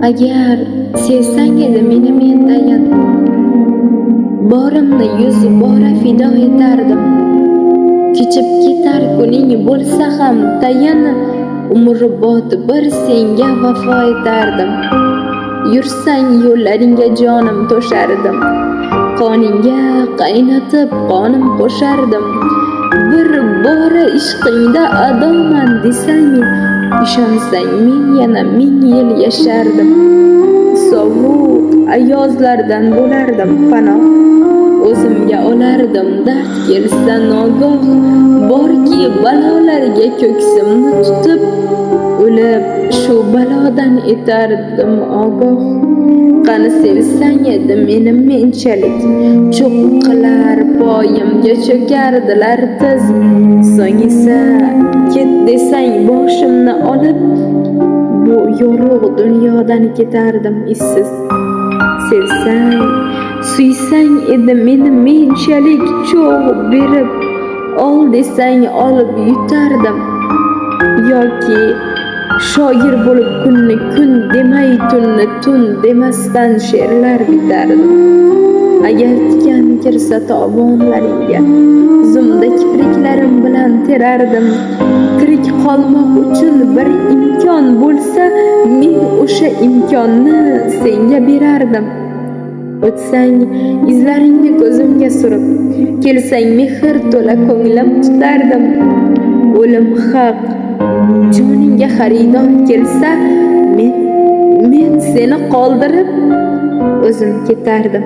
Agar sevsang edi meni mentayin, borimni yuz bora fido etardim. Kechib ketar kuning bo'lsa ham tayin, umrbod bir senga vafo etardim. Yursang yo'llaringga jonim to'shardim, qoningga qaynatib qonim qo'shardim. Bir bora ishqingda adoman desang, ishonsang men yana 1000 yil yashardim. Sovuq ayozlardan bo'lardim panoh, o'zimga olardim dard kelsa nogoh. Borki balolarga ko'ksimni tutib, o'lib shu balodan etardim ogoh. Qani sevsang edi meni menchalik, cho'qqilar poyimga cho'kardilar tiz. So'ng esa ket desang boshimni olib, bu yorug' dunyodan ketardim izsiz. Sevsang, suysang edi meni menchalik, cho'g' berib ol desang olib yutardim. Yoki shoir bo'lib kunni kun demay, tunni tun demasdan she'rlar bitardim. Agar tikan kirsa tovonlaringga, zumda kipriklarim bilan terardim. Tirik qolmoq uchun bir imkon bo'lsa, men o'sha imkonni senga berardim. O'tsang izlaringni ko'zimga surib, kelsang mehr to'la ko'nglim tutardim. O'lim haq, joningga xaridor kelsa, men seni qoldirib o'zim ketardim.